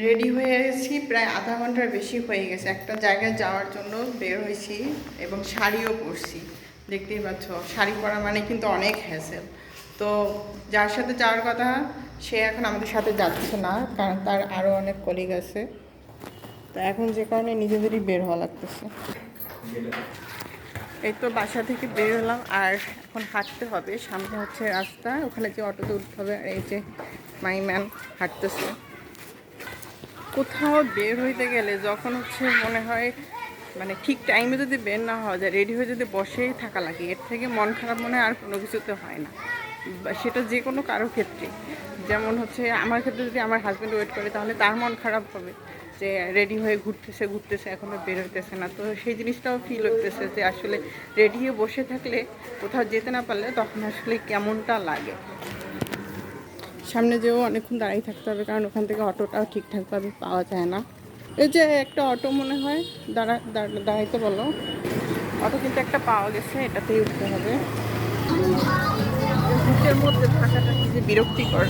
Ready হয়ে গেছি, প্রায় আধা ঘন্টার বেশি হয়ে গেছে। একটা জায়গায় যাওয়ার জন্য বের হয়েছি এবং শাড়িও পরছি। দেখতেই পাচ্ছ, শাড়ি পরা মানে কিন্তু অনেক হ্যাসেল। তো যার সাথে যাওয়ার কথা সে এখন আমাদের সাথে যাচ্ছে না, কারণ তার আরও অনেক কলিগ আছে। তো এখন যে কারণে নিজেদেরই বের হওয়া লাগতেছে। এই তো বাসা থেকে বের হলাম, আর এখন হাঁটতে হবে। সামনে হচ্ছে রাস্তা, ওখানে যে অটোতে উঠতে হবে। আর এই যে মাই ম্যান হাঁটতেছে। কোথাও বের হইতে গেলে যখন হচ্ছে মনে হয় মানে ঠিক টাইমে যদি বের না হওয়া যায়, রেডি হয়ে যদি বসেই থাকা লাগে, এর থেকে মন খারাপ মনে হয় আর কোনো কিছুতে হয় না। সেটা যে কোনো কারো ক্ষেত্রে, যেমন হচ্ছে আমার ক্ষেত্রে যদি আমার হাজব্যান্ড ওয়েট করে তাহলে তার মন খারাপ হবে যে রেডি হয়ে ঘুরতেছে এখনও বের হইতেছে না। তো সেই জিনিসটাও ফিল হইতেছে যে আসলে রেডি হয়ে বসে থাকলে, কোথাও যেতে না পারলে তখন আসলে কেমনটা লাগে। সামনে যেও অনেকক্ষণ দাঁড়িয়ে থাকতে হবে, কারণ ওখান থেকে অটোটাও ঠিকঠাকভাবে পাওয়া যায় না। এই যে একটা অটো মনে হয় দাঁড়াইতে বলো, অটো কিন্তু একটা পাওয়া গেছে, এটাতেই উঠতে হবে। ভিড়ের মধ্যে থাকাটা কি যে বিরক্তিকর।